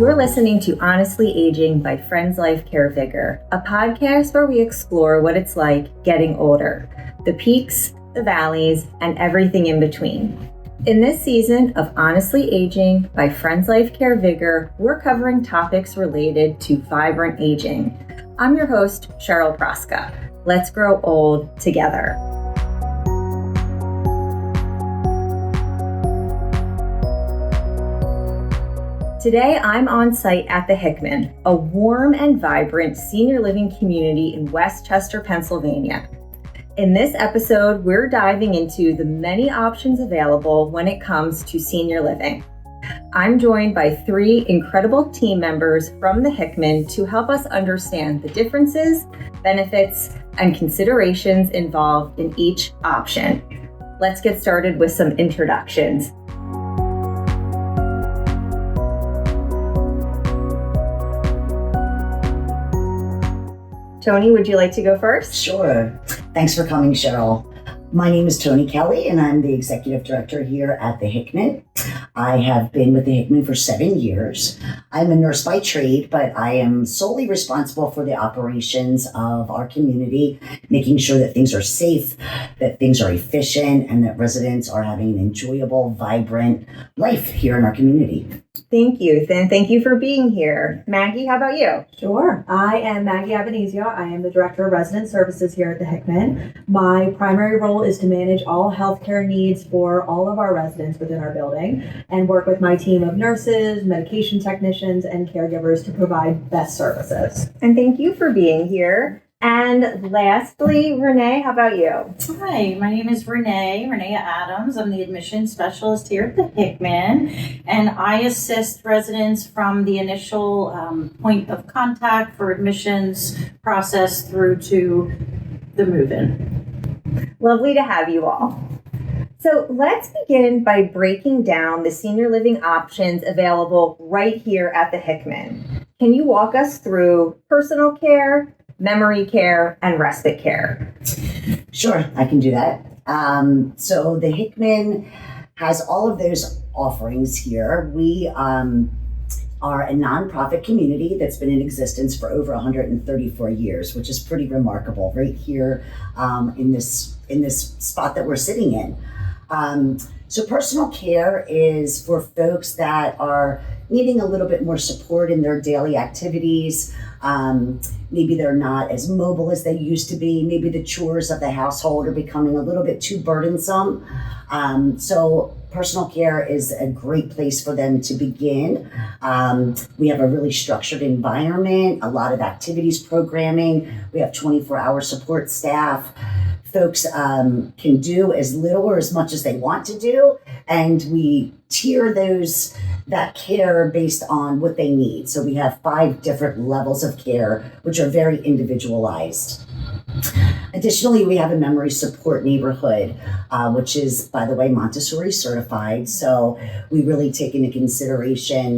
You're listening to Honestly Aging by Friends Life Care VigR, a podcast where we explore what it's like getting older, the peaks, the valleys, and everything in between. In this season of Honestly Aging by Friends Life Care VigR, we're covering topics related to vibrant aging. I'm your host, Cheryl Proska. Let's grow old together. Today, I'm on site at the Hickman, a warm and vibrant senior living community in Westchester, Pennsylvania. In this episode, we're diving into the many options available when it comes to senior living. I'm joined by three incredible team members from the Hickman to help us understand the differences, benefits, and considerations involved in each option. Let's get started with some introductions. Tony, would you like to go first? Sure. Thanks for coming, Cheryl. My name is Tony Kelly, and I'm the executive director here at the Hickman. I have been with the Hickman for 7 years. I'm a nurse by trade, but I am solely responsible for the operations of our community, making sure that things are safe, that things are efficient, and that residents are having an enjoyable, vibrant life here in our community. Thank you. Thank you for being here. Maggie, how about you? Sure. I am Maggie Abenizio. I am the Director of Resident Services here at the Hickman. My primary role is to manage all healthcare needs for all of our residents within our building and work with my team of nurses, medication technicians, and caregivers to provide best services. And thank you for being here. And lastly, Renee, how about you? Hi, my name is Renee Adams. I'm the admissions specialist here at the Hickman, and I assist residents from the initial point of contact for admissions process through to the move-in. Lovely to have you all. So let's begin by breaking down the senior living options available right here at the Hickman. Can you walk us through personal care, memory care, and respite care? Sure, I can do that. So the Hickman has all of those offerings here. We are a nonprofit community that's been in existence for over 134 years, which is pretty remarkable right here in this spot that we're sitting in. So personal care is for folks that are needing a little bit more support in their daily activities. Maybe they're not as mobile as they used to be. Maybe the chores of the household are becoming a little bit too burdensome. So personal care is a great place for them to begin. We have a really structured environment, a lot of activities programming. We have 24-hour support staff. Folks can do as little or as much as they want to do, and we tier that care based on what they need. So we have 5 different levels of care, which are very individualized. Additionally, we have a memory support neighborhood, which is, by the way, Montessori certified. So we really take into consideration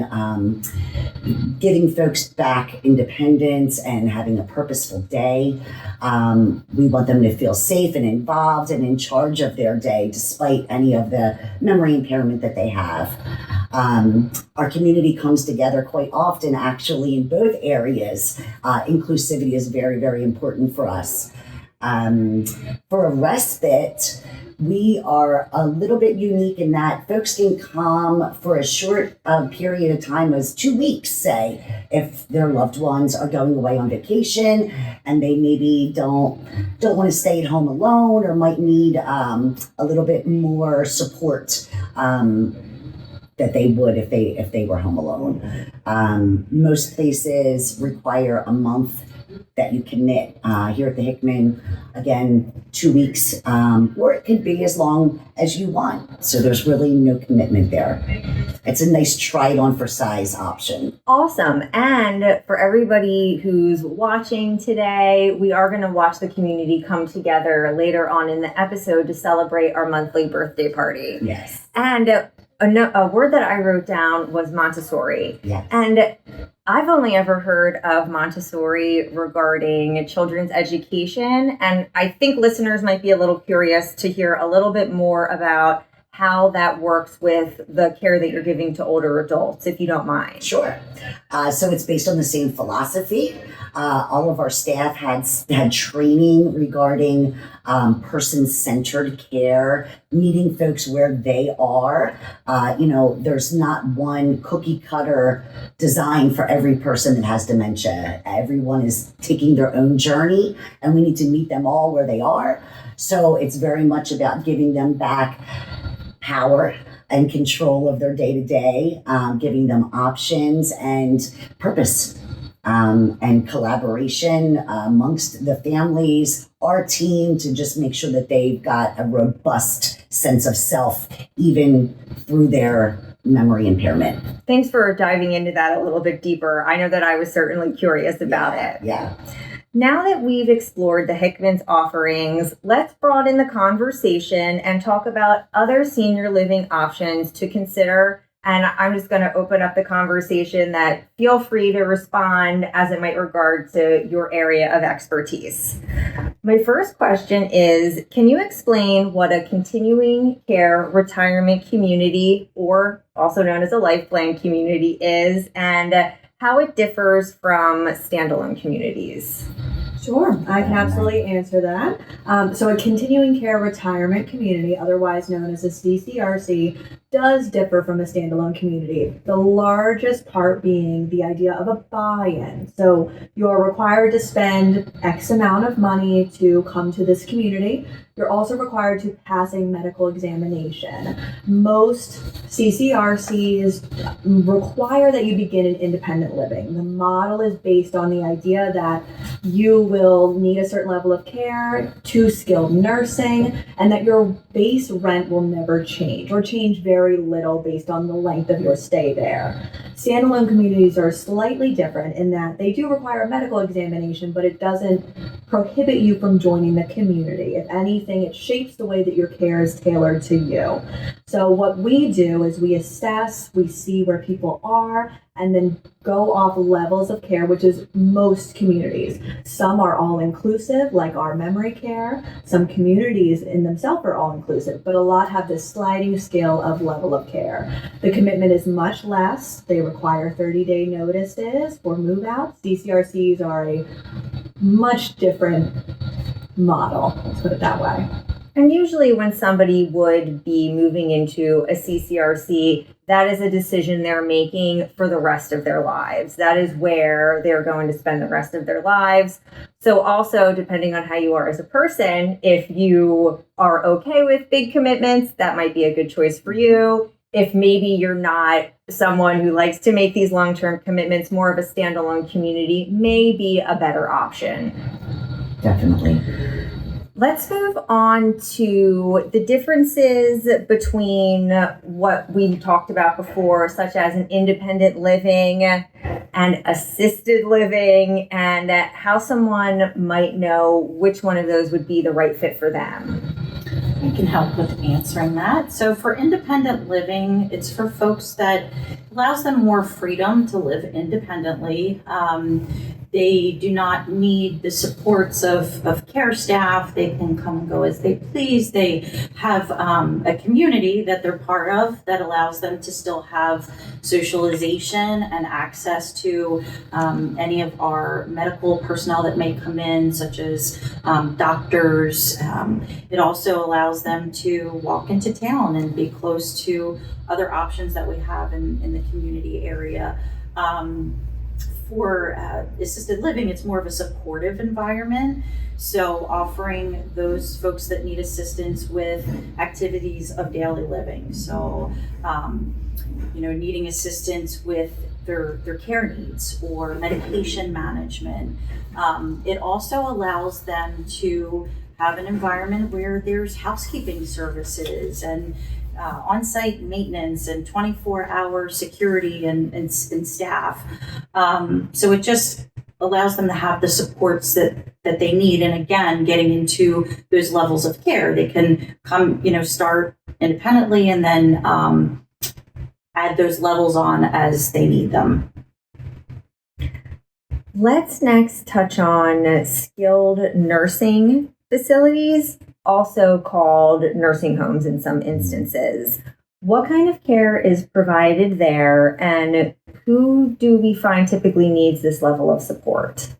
giving folks back independence and having a purposeful day. We want them to feel safe and involved and in charge of their day, despite any of the memory impairment that they have. Our community comes together quite often, actually, in both areas. Inclusivity is very, very important for us. For a respite, we are a little bit unique in that folks can come for a short period of time, as 2 weeks, say, if their loved ones are going away on vacation and they maybe don't want to stay at home alone or might need a little bit more support that they would if they were home alone. Most places require a month that you commit. Here at the Hickman, again, 2 weeks, or it could be as long as you want. So there's really no commitment there. It's a nice try it on for size option. Awesome. And for everybody who's watching today, we are going to watch the community come together later on in the episode to celebrate our monthly birthday party. Yes. And a word that I wrote down was Montessori. Yes. And I've only ever heard of Montessori regarding children's education. And I think listeners might be a little curious to hear a little bit more about how that works with the care that you're giving to older adults, if you don't mind. Sure. So it's based on the same philosophy. All of our staff had training regarding person-centered care, meeting folks where they are. There's not one cookie cutter design for every person that has dementia. Everyone is taking their own journey, and we need to meet them all where they are. So it's very much about giving them back power and control of their day-to-day, giving them options and purpose, and collaboration amongst the families, our team, to just make sure that they've got a robust sense of self, even through their memory impairment. Thanks for diving into that a little bit deeper. I know that I was certainly curious about it. Yeah. Now that we've explored the Hickman's offerings, let's broaden the conversation and talk about other senior living options to consider. And I'm just going to open up the conversation that feel free to respond as it might regard to your area of expertise. My first question is, can you explain what a continuing care retirement community, or also known as a life plan community, is, and how it differs from standalone communities? Sure, I can absolutely answer that. So a continuing care retirement community, otherwise known as a CCRC, does differ from a standalone community. The largest part being the idea of a buy-in. So you're required to spend X amount of money to come to this community. You're also required to pass a medical examination. Most CCRCs require that you begin in independent living. The model is based on the idea that you will need a certain level of care, to skilled nursing, and that your base rent will never change, or change very little based on the length of your stay there. Standalone communities are slightly different in that they do require a medical examination, but it doesn't prohibit you from joining the community. If anything, it shapes the way that your care is tailored to you. So what we do is we assess, we see where people are, and then go off levels of care, which is most communities. Some are all-inclusive, like our memory care. Some communities in themselves are all-inclusive, but a lot have this sliding scale of level of care. The commitment is much less. They require 30-day notices for move-outs. CCRCs are a much different model, let's put it that way. And usually when somebody would be moving into a CCRC, that is a decision they're making for the rest of their lives. That is where they're going to spend the rest of their lives. So also, depending on how you are as a person, if you are okay with big commitments, that might be a good choice for you. If maybe you're not someone who likes to make these long-term commitments, more of a standalone community may be a better option. Definitely. Let's move on to the differences between what we talked about before, such as an independent living and assisted living, and how someone might know which one of those would be the right fit for them. I can help with answering that. So for independent living, it's for folks that allows them more freedom to live independently. They do not need the supports of care staff. They can come and go as they please. They have a community that they're part of that allows them to still have socialization and access to any of our medical personnel that may come in, such as doctors. It also allows them to walk into town and be close to other options that we have in the community area. For assisted living, it's more of a supportive environment. So offering those folks that need assistance with activities of daily living. So, needing assistance with their care needs or medication management. It also allows them to have an environment where there's housekeeping services and on-site maintenance and 24-hour security and staff. So it just allows them to have the supports that they need. And again, getting into those levels of care, they can come, start independently and then add those levels on as they need them. Let's next touch on skilled nursing facilities. also called nursing homes in some instances. What kind of care is provided there, and who do we find typically needs this level of support?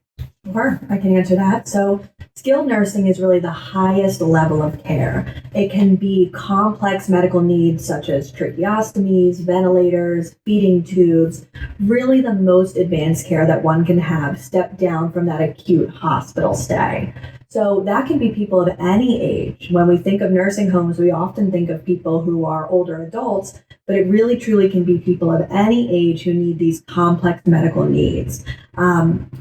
Sure, I can answer that. So, skilled nursing is really the highest level of care. It can be complex medical needs such as tracheostomies, ventilators, feeding tubes, really the most advanced care that one can have, step down from that acute hospital stay. So that can be people of any age. When we think of nursing homes, we often think of people who are older adults, but it really truly can be people of any age who need these complex medical needs.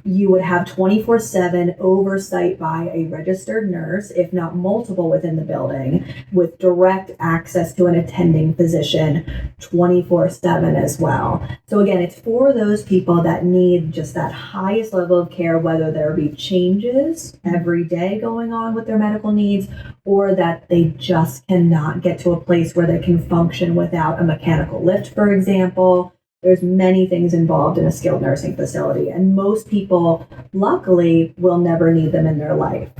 You would have 24/7 oversight by a registered nurse, if not multiple within the building, with direct access to an attending physician 24/7 as well. So again, it's for those people that need just that highest level of care, whether there be changes every day going on with their medical needs, or that they just cannot get to a place where they can function without a mechanical lift, for example. There's many things involved in a skilled nursing facility, and most people, luckily, will never need them in their life.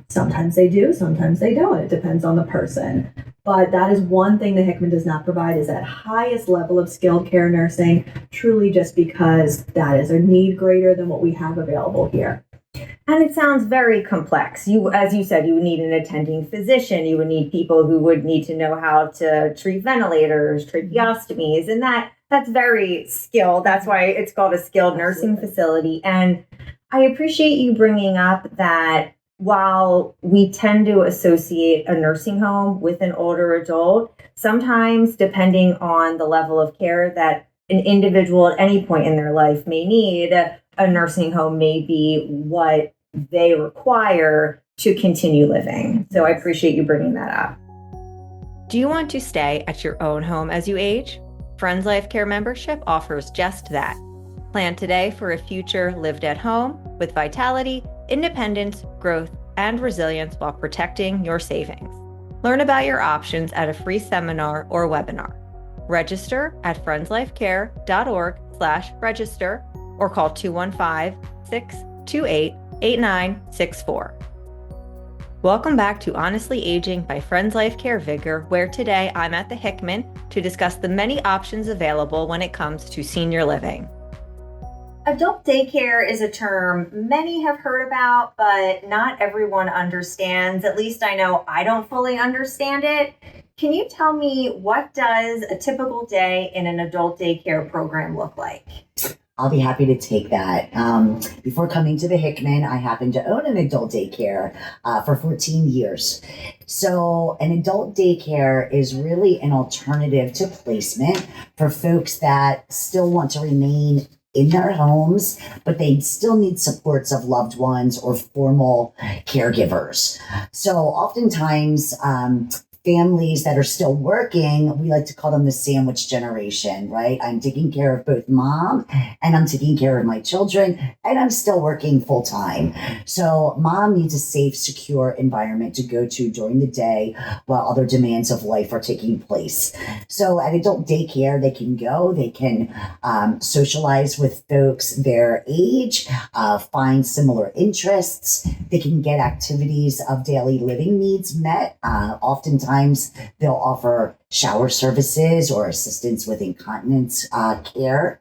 Sometimes they do, sometimes they don't. It depends on the person. But that is one thing that Hickman does not provide, is that highest level of skilled care nursing, truly just because that is a need greater than what we have available here. And it sounds very complex. As you said, you would need an attending physician. You would need people who would need to know how to treat ventilators, tracheostomies, and that's very skilled. That's why it's called a skilled nursing facility. And I appreciate you bringing up that while we tend to associate a nursing home with an older adult, sometimes depending on the level of care that an individual at any point in their life may need, a nursing home may be what they require to continue living. So I appreciate you bringing that up. Do you want to stay at your own home as you age? Friends Life Care membership offers just that. Plan today for a future lived at home with vitality, independence, growth, and resilience while protecting your savings. Learn about your options at a free seminar or webinar. Register at friendsLifeCare.org/register or call 215-628-8964. Welcome back to Honestly Aging by Friends Life Care VigR, where today I'm at the Hickman to discuss the many options available when it comes to senior living. Adult daycare is a term many have heard about, but not everyone understands. At least I know I don't fully understand it. Can you tell me, what does a typical day in an adult daycare program look like? I'll be happy to take that. Before coming to the Hickman, I happened to own an adult daycare for 14 years. So an adult daycare is really an alternative to placement for folks that still want to remain in their homes, but they still need supports of loved ones or formal caregivers. So oftentimes, families that are still working, we like to call them the sandwich generation, right? I'm taking care of both mom and I'm taking care of my children, and I'm still working full time. So mom needs a safe, secure environment to go to during the day while other demands of life are taking place. So at adult daycare, they can go, they can socialize with folks their age, find similar interests. They can get activities of daily living needs met. Oftentimes, they'll offer shower services or assistance with incontinence care,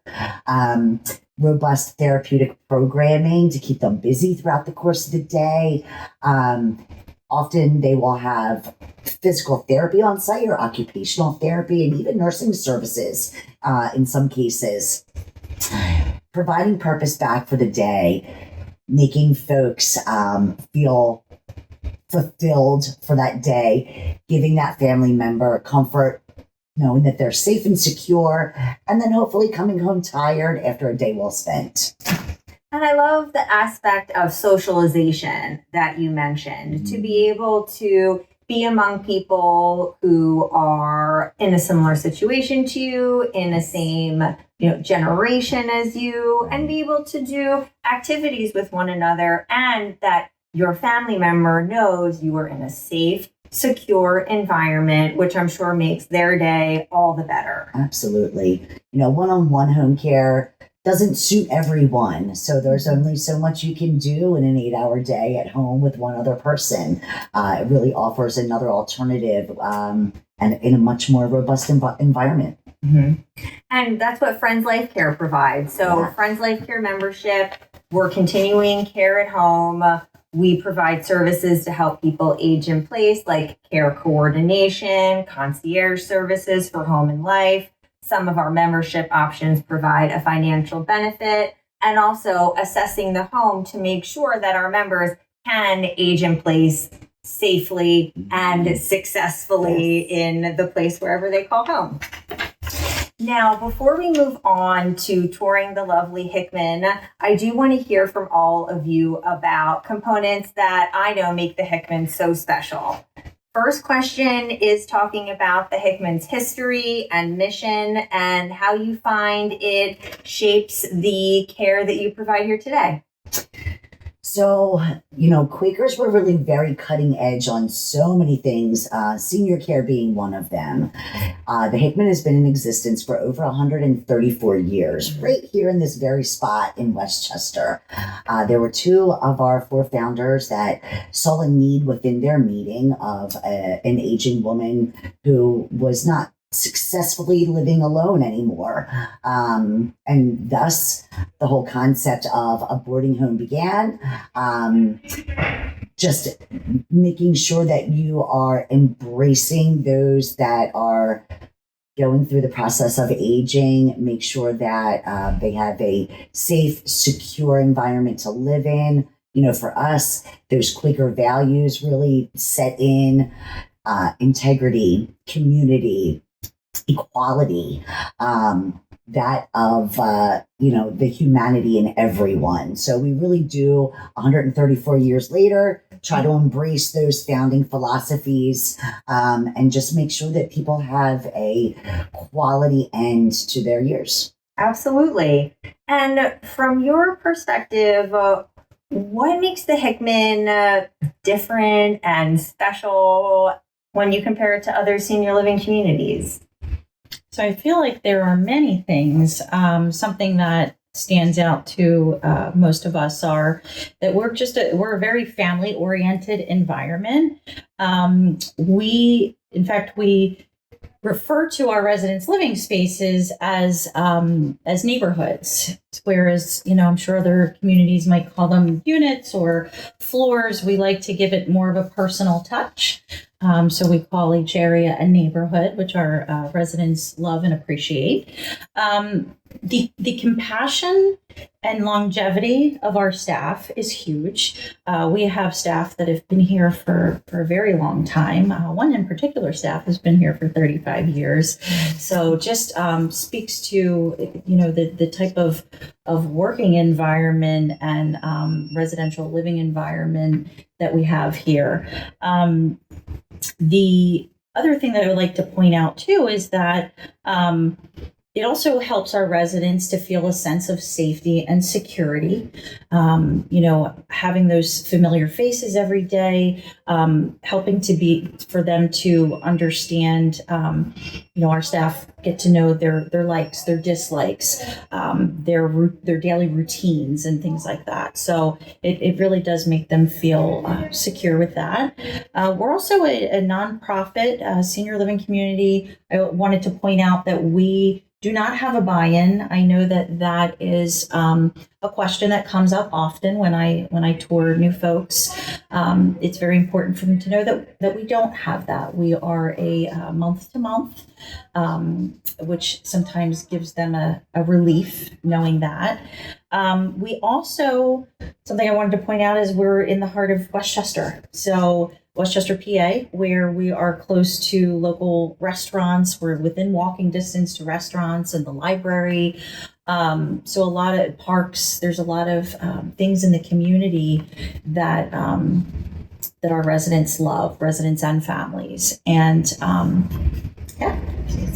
robust therapeutic programming to keep them busy throughout the course of the day. Often they will have physical therapy on site or occupational therapy, and even nursing services in some cases. Providing purpose back for the day, making folks feel fulfilled for that day, giving that family member comfort, knowing that they're safe and secure, and then hopefully coming home tired after a day well spent. And I love the aspect of socialization that you mentioned, to be able to be among people who are in a similar situation to you, in the same generation as you, and be able to do activities with one another, and that your family member knows you are in a safe, secure environment, which I'm sure makes their day all the better. Absolutely. One-on-one home care doesn't suit everyone. So there's only so much you can do in an 8-hour day at home with one other person. It really offers another alternative and in a much more robust environment. Mm-hmm. And that's what Friends Life Care provides. So Yeah. Friends Life Care membership, we're continuing care at home. We provide services to help people age in place, like care coordination, concierge services for home and life. Some of our membership options provide a financial benefit, and also assessing the home to make sure that our members can age in place safely and successfully in the place wherever they call home. Now, before we move on to touring the lovely Hickman, I do want to hear from all of you about components that I know make the Hickman so special. First question is talking about the Hickman's history and mission and how you find it shapes the care that you provide here today. So, Quakers were really very cutting edge on so many things, senior care being one of them. The Hickman has been in existence for over 134 years, right here in this very spot in Westchester. There were 2 of our 4 founders that saw a need within their meeting of an aging woman who was not successfully living alone anymore. And thus the whole concept of a boarding home began. Just making sure that you are embracing those that are going through the process of aging, make sure that they have a safe, secure environment to live in. For us, those Quaker values really set in integrity, community, equality, that of the humanity in everyone. So we really do 134 years later try to embrace those founding philosophies and just make sure that people have a quality end to their years. Absolutely. And from your perspective, what makes the Hickman different and special when you compare it to other senior living communities? So I feel like there are many things. Something that stands out to most of us are that we're a very family oriented environment. We refer to our residents' living spaces as neighborhoods, whereas I'm sure other communities might call them units or floors. We like to give it more of a personal touch. So we call each area a neighborhood, which our residents love and appreciate. The compassion and longevity of our staff is huge. We have staff that have been here for a very long time. One in particular staff has been here for 35 years. So just speaks to the type of working environment and residential living environment that we have here. The other thing that I would like to point out too is that it also helps our residents to feel a sense of safety and security. Having those familiar faces every day, helping for them to understand, our staff get to know their likes, their dislikes, their daily routines and things like that. So it really does make them feel secure with that. We're also a nonprofit senior living community. I wanted to point out that we do not have a buy-in. I know that is a question that comes up often when I tour new folks. It's very important for them to know that we don't have that. We are a month to month, which sometimes gives them a relief knowing that. We also, something I wanted to point out is we're in the heart of Westchester. So Westchester, PA, where we are close to local restaurants. We're within walking distance to restaurants and the library. So a lot of parks, there's a lot of things in the community that our residents love, residents and families. And it's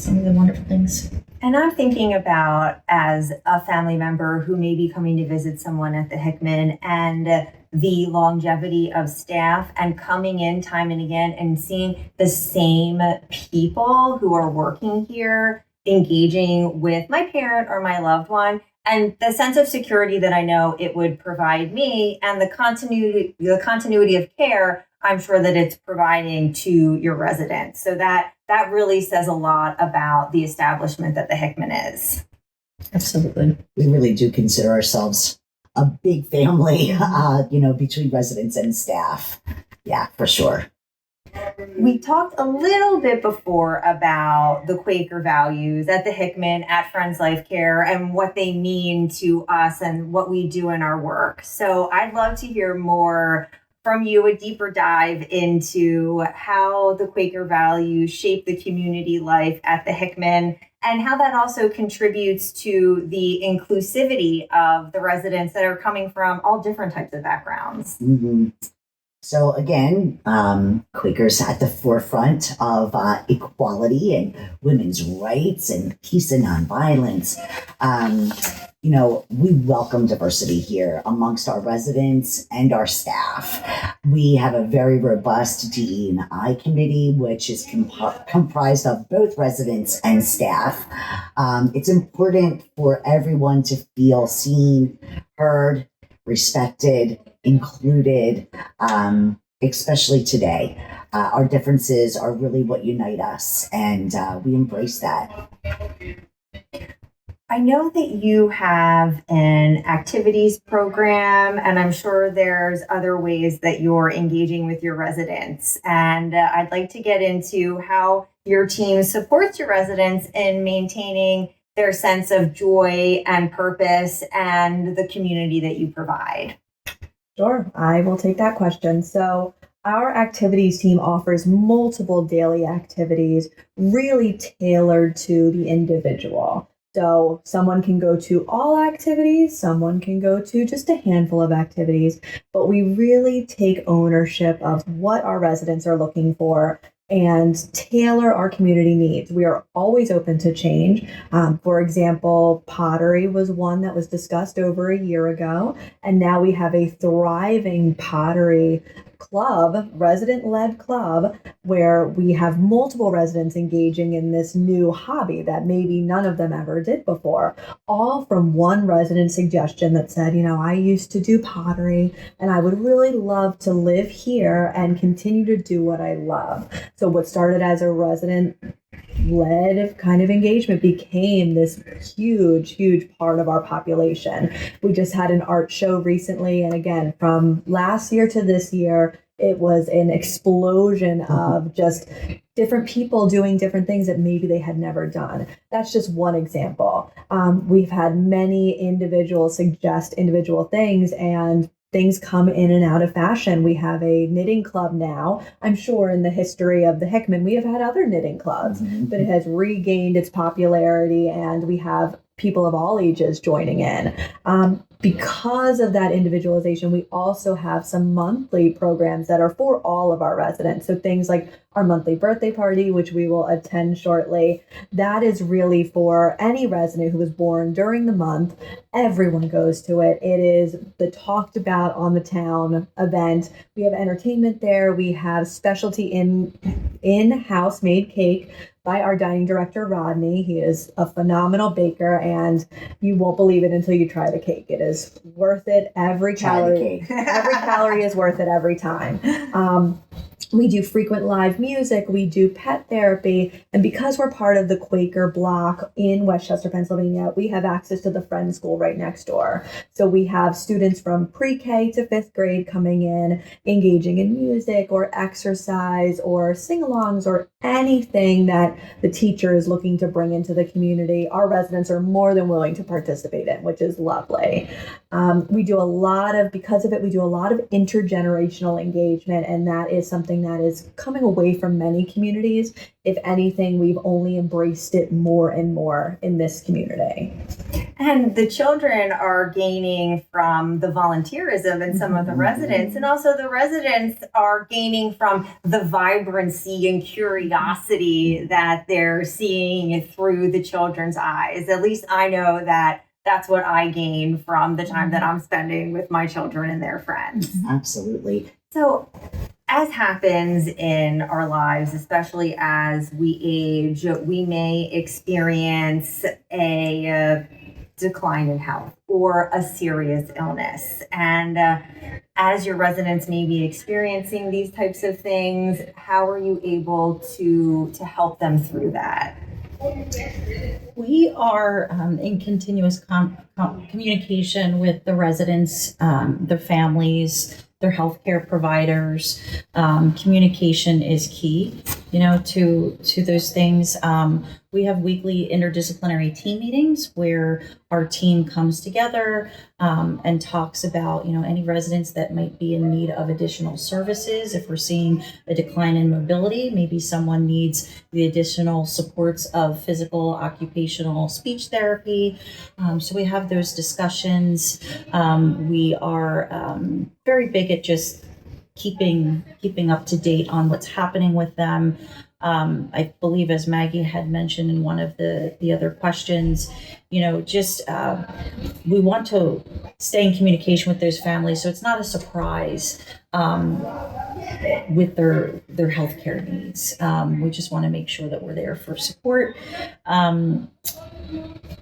some of the wonderful things. And I'm thinking about, as a family member who may be coming to visit someone at the Hickman, and the longevity of staff and coming in time and again and seeing the same people who are working here, engaging with my parent or my loved one, and the sense of security that I know it would provide me, and the continuity of care I'm sure that it's providing to your residents. So that really says a lot about the establishment that the Hickman is. Absolutely. We really do consider ourselves a big family, between residents and staff. Yeah, for sure. We talked a little bit before about the Quaker values at the Hickman, at Friends Life Care, and what they mean to us and what we do in our work. So I'd love to hear more from you, a deeper dive into how the Quaker values shape the community life at the Hickman, and how that also contributes to the inclusivity of the residents that are coming from all different types of backgrounds. Mm-hmm. So again, Quakers at the forefront of equality and women's rights and peace and nonviolence. We welcome diversity here amongst our residents and our staff. We have a very robust DE&I committee, which is comprised of both residents and staff. It's important for everyone to feel seen, heard, respected, included, especially today. Our differences are really what unite us, and we embrace that. I know that you have an activities program, and I'm sure there's other ways that you're engaging with your residents. And I'd like to get into how your team supports your residents in maintaining their sense of joy and purpose and the community that you provide. Sure, I will take that question. So our activities team offers multiple daily activities really tailored to the individual. So someone can go to all activities, someone can go to just a handful of activities, but we really take ownership of what our residents are looking for and tailor our community needs. We are always open to change. For example, pottery was one that was discussed over a year ago, and now we have a thriving pottery club, resident-led club, where we have multiple residents engaging in this new hobby that maybe none of them ever did before, all from one resident suggestion that said, I used to do pottery and I would really love to live here and continue to do what I love. So what started as a resident-led kind of engagement became this huge part of our population. We just had an art show recently, and again, from last year to this year, it was an explosion of just different people doing different things that maybe they had never done. That's just one example. We've had many individuals suggest individual things, and things come in and out of fashion. We have a knitting club now. I'm sure in the history of the Hickman, we have had other knitting clubs, but it has regained its popularity, and we have people of all ages joining in. Because of that individualization, we also have some monthly programs that are for all of our residents. So things like our monthly birthday party, which we will attend shortly, that is really for any resident who was born during the month. Everyone goes to it. It is the talked about on the town event. We have entertainment there. We have specialty in-house made cake by our dining director, Rodney. He is a phenomenal baker, and you won't believe it until you try the cake. It is worth it. Every calorie is worth it every time. We do frequent live music. We do pet therapy. And because we're part of the Quaker block in Westchester, Pennsylvania, we have access to the Friends School right next door. So we have students from pre-K to 5th grade coming in, engaging in music or exercise or sing-alongs or anything that the teacher is looking to bring into the community. Our residents are more than willing to participate in, which is lovely. Because of it, we do a lot of intergenerational engagement, and that is something that is coming away from many communities. If anything, we've only embraced it more and more in this community. And the children are gaining from the volunteerism in some of the residents, and also the residents are gaining from the vibrancy and curiosity that they're seeing through the children's eyes. At least I know that that's what I gain from the time that I'm spending with my children and their friends. Absolutely. So, as happens in our lives, especially as we age, we may experience a decline in health or a serious illness. And as your residents may be experiencing these types of things, how are you able to help them through that? We are in continuous communication with the residents, their families, their healthcare providers. Communication is key, to those things. We have weekly interdisciplinary team meetings where our team comes together and talks about, any residents that might be in need of additional services. If we're seeing a decline in mobility, maybe someone needs the additional supports of physical, occupational, speech therapy. So we have those discussions. We are very big at just keeping up to date on what's happening with them. I believe, as Maggie had mentioned in one of the other questions, we want to stay in communication with those families so it's not a surprise with their healthcare needs. We just want to make sure that we're there for support.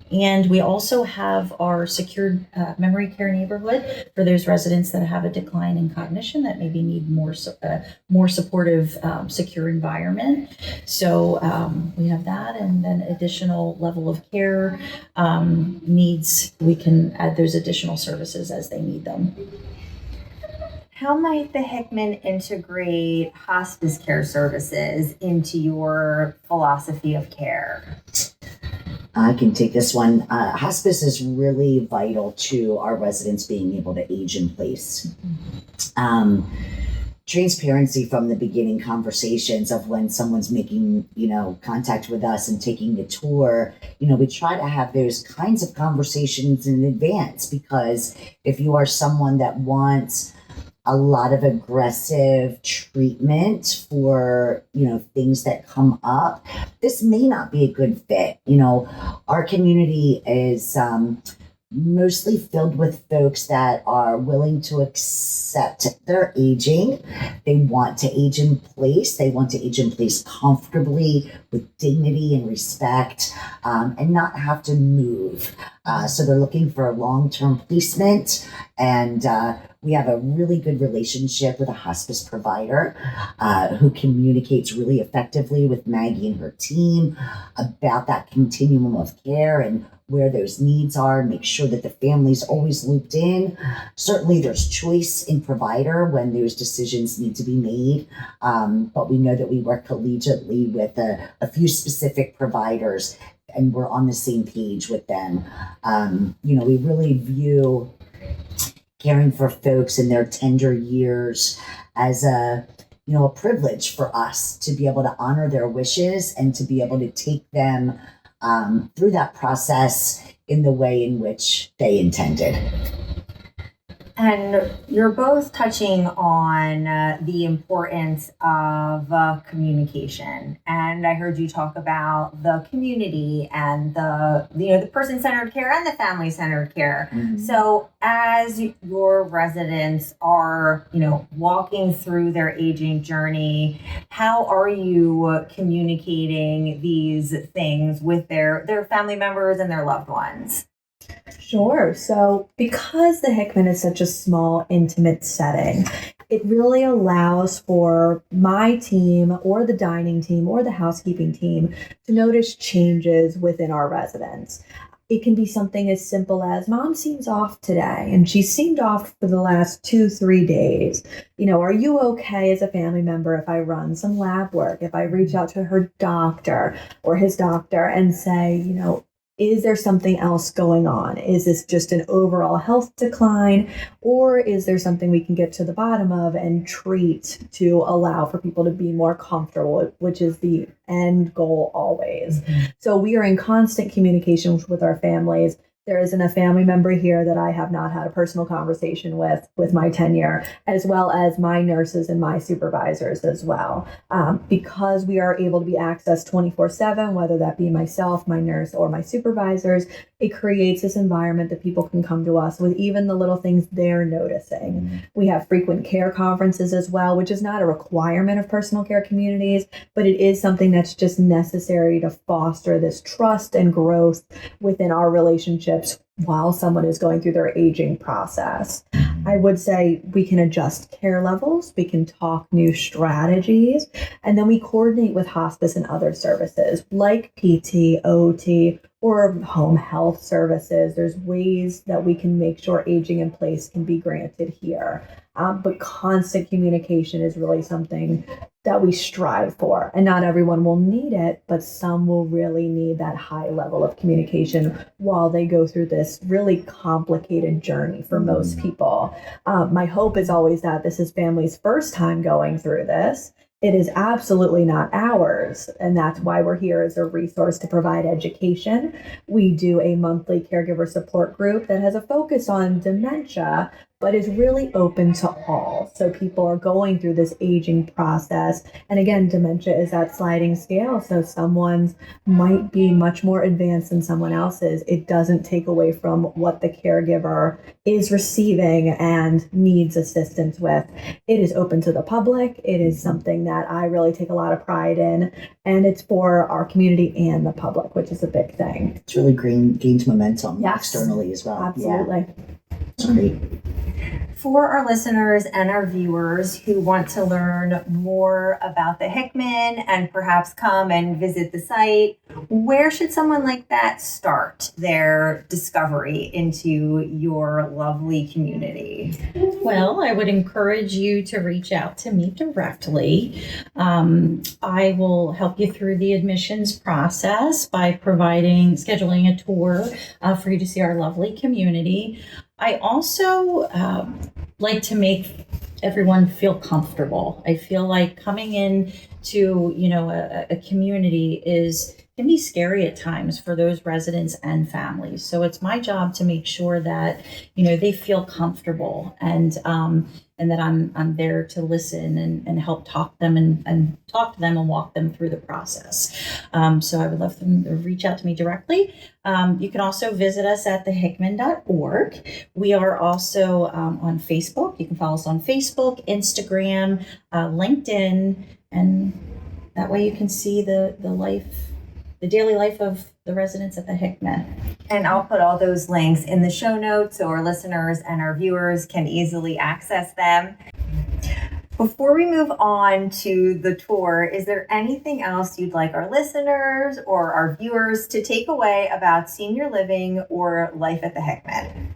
And we also have our secured memory care neighborhood for those residents that have a decline in cognition that maybe need more supportive, secure environment. So we have that, and then additional level of care needs. We can add those additional services as they need them. How might the Hickman integrate hospice care services into your philosophy of care? I can take this one. Hospice is really vital to our residents being able to age in place. Transparency from the beginning, conversations of when someone's making, contact with us and taking the tour, we try to have those kinds of conversations in advance, because if you are someone that wants a lot of aggressive treatment for, things that come up, this may not be a good fit. Our community is mostly filled with folks that are willing to accept their aging. They want to age in place. They want to age in place comfortably with dignity and respect, and not have to move. So they're looking for a long-term placement, and we have a really good relationship with a hospice provider who communicates really effectively with Maggie and her team about that continuum of care and where those needs are, make sure that the family's always looped in. Certainly there's choice in provider when those decisions need to be made, but we know that we work collegiately with a few specific providers, and we're on the same page with them. We really view caring for folks in their tender years as a privilege for us to be able to honor their wishes and to be able to take them through that process in the way in which they intended. And you're both touching on the importance of communication. And I heard you talk about the community and the person-centered care and the family-centered care. Mm-hmm. So as your residents are, walking through their aging journey, how are you communicating these things with their family members and their loved ones? Sure. So because the Hickman is such a small, intimate setting, it really allows for my team or the dining team or the housekeeping team to notice changes within our residents. It can be something as simple as, Mom seems off today, and she seemed off for the last 2-3 days. Are you okay as a family member if I run some lab work, if I reach out to her doctor or his doctor and say, is there something else going on? Is this just an overall health decline? Or is there something we can get to the bottom of and treat to allow for people to be more comfortable, which is the end goal always. Mm-hmm. So we are in constant communication with our families. There isn't a family member here that I have not had a personal conversation with my tenure, as well as my nurses and my supervisors as well. Because we are able to be accessed 24/7, whether that be myself, my nurse, or my supervisors, it creates this environment that people can come to us with even the little things they're noticing. Mm-hmm. We have frequent care conferences as well, which is not a requirement of personal care communities, but it is something that's just necessary to foster this trust and growth within our relationship relationships while someone is going through their aging process. I would say we can adjust care levels, we can talk new strategies, and then we coordinate with hospice and other services like PT, OT, or home health services. There's ways that we can make sure aging in place can be granted here. But constant communication is really something that we strive for. And not everyone will need it, but some will really need that high level of communication while they go through this really complicated journey for most people. My hope is always that this is family's first time going through this. It is absolutely not ours. And that's why we're here as a resource to provide education. We do a monthly caregiver support group that has a focus on dementia, but is really open to all. So people are going through this aging process. And again, dementia is that sliding scale. So someone's might be much more advanced than someone else's. It doesn't take away from what the caregiver is receiving and needs assistance with. It is open to the public. It is something that I really take a lot of pride in. And it's for our community and the public, which is a big thing. It's really gained momentum Yes. externally as well. Absolutely. Yeah. It's great. For our listeners and our viewers who want to learn more about the Hickman and perhaps come and visit the site, where should someone like that start their discovery into your lovely community? Well, I would encourage you to reach out to me directly. I will help you through the admissions process by scheduling a tour for you to see our lovely community. I also like to make everyone feel comfortable. I feel like coming in to, a community can be scary at times for those residents and families. So it's my job to make sure that, they feel comfortable and that I'm there to listen and help talk them and talk to them and walk them through the process. So I would love them to reach out to me directly. You can also visit us at thehickman.org. We are also on Facebook. You can follow us on Facebook, Instagram, LinkedIn, and that way you can see the daily life of the residents at the Hickman. And I'll put all those links in the show notes so our listeners and our viewers can easily access them. Before we move on to the tour, is there anything else you'd like our listeners or our viewers to take away about senior living or life at the Hickman?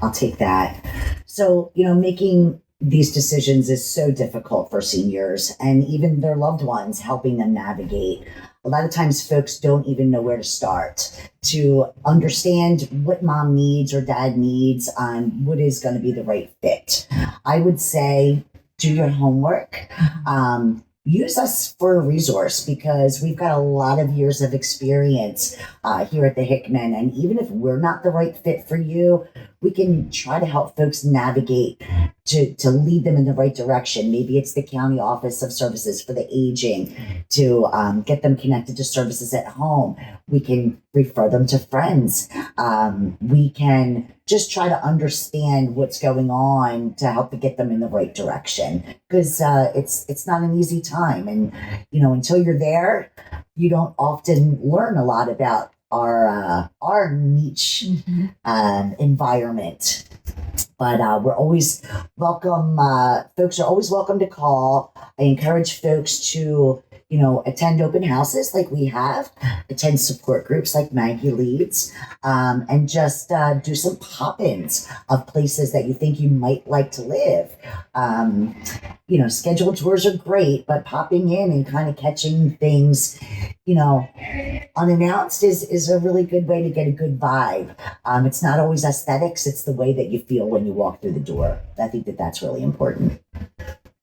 I'll take that. So, making these decisions is so difficult for seniors and even their loved ones, helping them navigate. A lot of times folks don't even know where to start to understand what mom needs or dad needs, what is going to be the right fit. I would say do your homework. Use us for a resource because we've got a lot of years of experience here at the Hickman. And even if we're not the right fit for you, we can try to help folks navigate to lead them in the right direction. Maybe it's the County Office of Services for the Aging to get them connected to services at home. We can refer them to friends. We can just try to understand what's going on to help to get them in the right direction because it's not an easy time. And, until you're there, you don't often learn a lot about our niche environment. But we're always welcome. Folks are always welcome to call. I encourage folks to, attend open houses like we have, attend support groups like Maggie leads, and just do some pop-ins of places that you think you might like to live. Scheduled tours are great, but popping in and kind of catching things, unannounced is a really good way to get a good vibe. It's not always aesthetics. It's the way that you feel when you walk through the door. I think that's really important.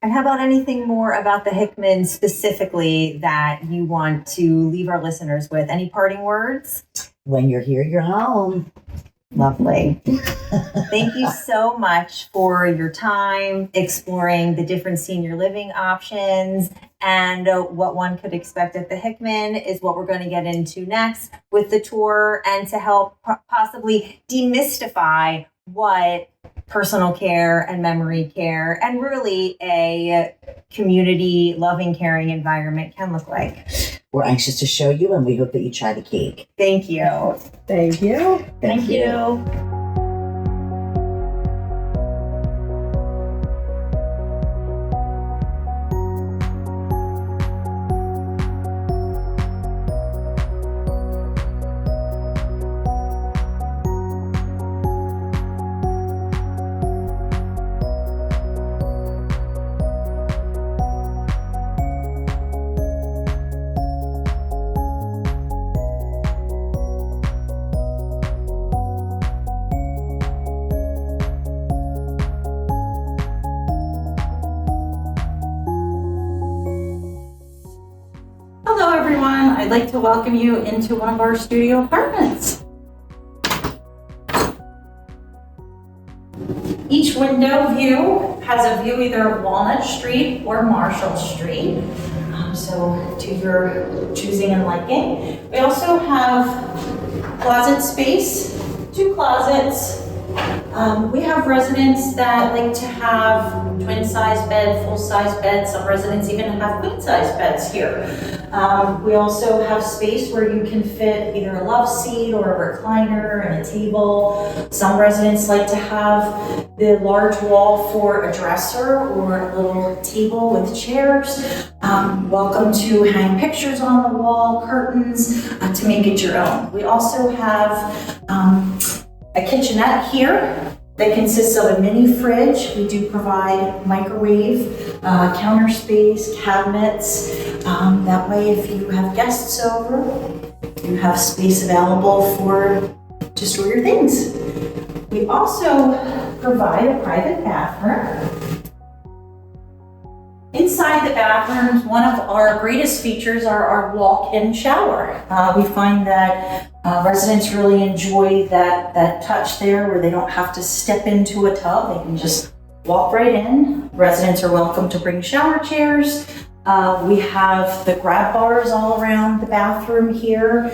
And how about anything more about the Hickman specifically that you want to leave our listeners with? Any parting words? When you're here, you're home. Lovely. Thank you so much for your time exploring the different senior living options and what one could expect at the Hickman is what we're going to get into next with the tour and to help possibly demystify what personal care and memory care and really a community loving, caring environment can look like. We're anxious to show you, and we hope that you try the cake. Thank you. Thank you. Thank you. Hello, everyone. I'd like to welcome you into one of our studio apartments. Each window view has a view either of Walnut Street or Marshall Street, so to your choosing and liking. We also have closet space, 2 closets. We have residents that like to have twin-size bed, full-size bed. Some residents even have queen-size beds here. We also have space where you can fit either a love seat or a recliner and a table. Some residents like to have the large wall for a dresser or a little table with chairs. Welcome to hang pictures on the wall, curtains, to make it your own. We also have a kitchenette here that consists of a mini fridge. We do provide microwave, counter space, cabinets. That way, if you have guests over, you have space available to store your things. We also provide a private bathroom. Inside the bathrooms, one of our greatest features are our walk-in shower. We find that residents really enjoy that touch there where they don't have to step into a tub. They can just walk right in. Residents are welcome to bring shower chairs. We have the grab bars all around the bathroom here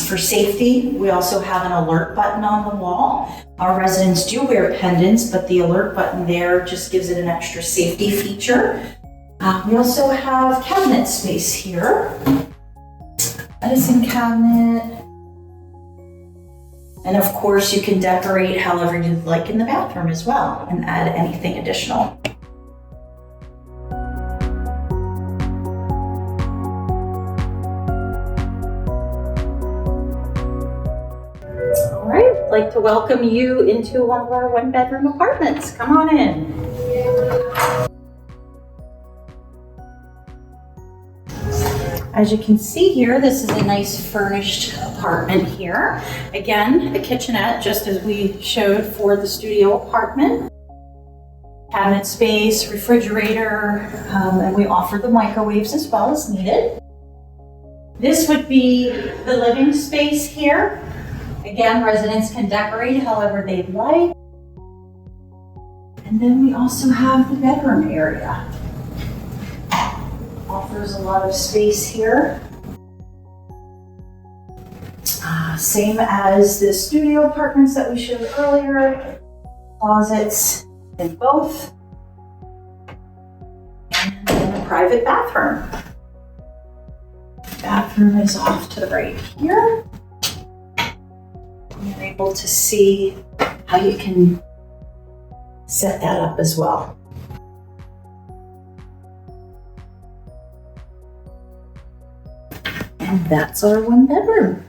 for safety. We also have an alert button on the wall. Our residents do wear pendants, but the alert button there just gives it an extra safety feature. We also have cabinet space here. Medicine cabinet. And of course, you can decorate however you'd like in the bathroom as well and add anything additional. All right, I'd like to welcome you into one of our 1-bedroom apartments. Come on in. As you can see here, this is a nice furnished apartment here. Again, the kitchenette, just as we showed for the studio apartment. Cabinet space, refrigerator, and we offer the microwaves as well as needed. This would be the living space here. Again, residents can decorate however they'd like. And then we also have the bedroom area. Offers a lot of space here. Same as the studio apartments that we showed earlier. Closets in both. And then a private bathroom. Bathroom is off to the right here. You're able to see how you can set that up as well. And that's our 1-bedroom.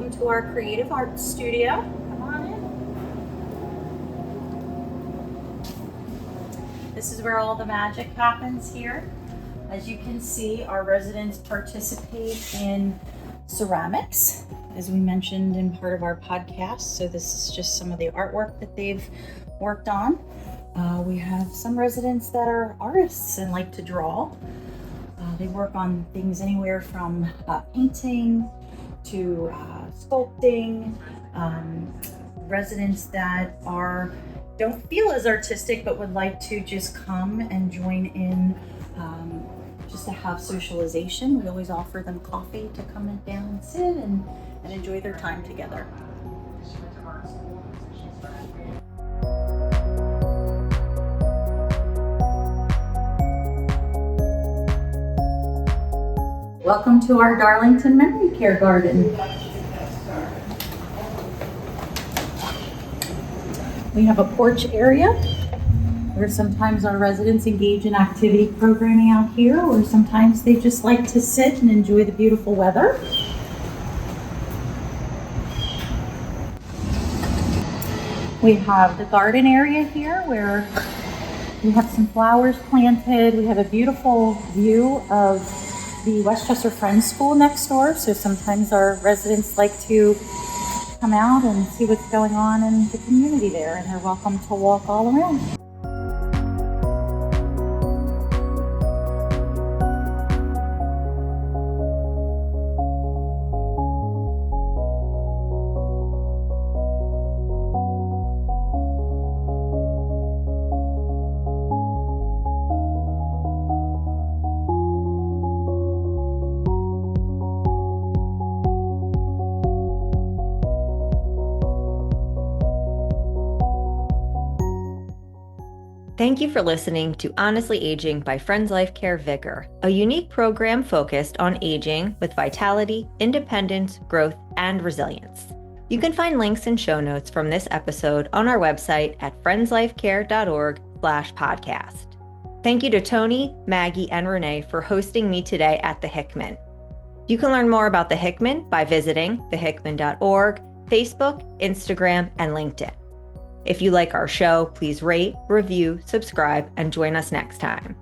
welcome to our creative arts studio. Come on in. This is where all the magic happens here. As you can see, our residents participate in ceramics, as we mentioned in part of our podcast. So this is just some of the artwork that they've worked on. We have some residents that are artists and like to draw. They work on things anywhere from painting to sculpting. Residents that don't feel as artistic but would like to just come and join in, just to have socialization. We always offer them coffee to come and down and sit and enjoy their time together. Welcome to our Darlington Memory Care Garden. We have a porch area where sometimes our residents engage in activity programming out here, or sometimes they just like to sit and enjoy the beautiful weather. We have the garden area here where we have some flowers planted. We have a beautiful view of the Westchester Friends School next door, so sometimes our residents like to come out and see what's going on in the community there, and they're welcome to walk all around. Thank you for listening to Honestly Aging by Friends Life Care VigR, a unique program focused on aging with vitality, independence, growth, and resilience. You can find links and show notes from this episode on our website at friendslifecare.org/podcast. Thank you to Tony, Maggie, and Renee for hosting me today at the Hickman. You can learn more about the Hickman by visiting thehickman.org, Facebook, Instagram, and LinkedIn. If you like our show, please rate, review, subscribe, and join us next time.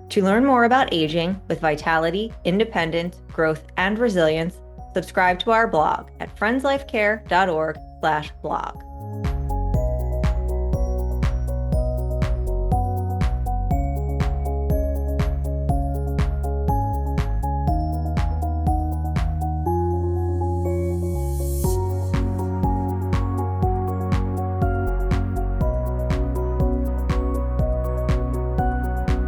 To learn more about aging with vitality, independence, growth, and resilience, subscribe to our blog at friendslifecare.org/blog.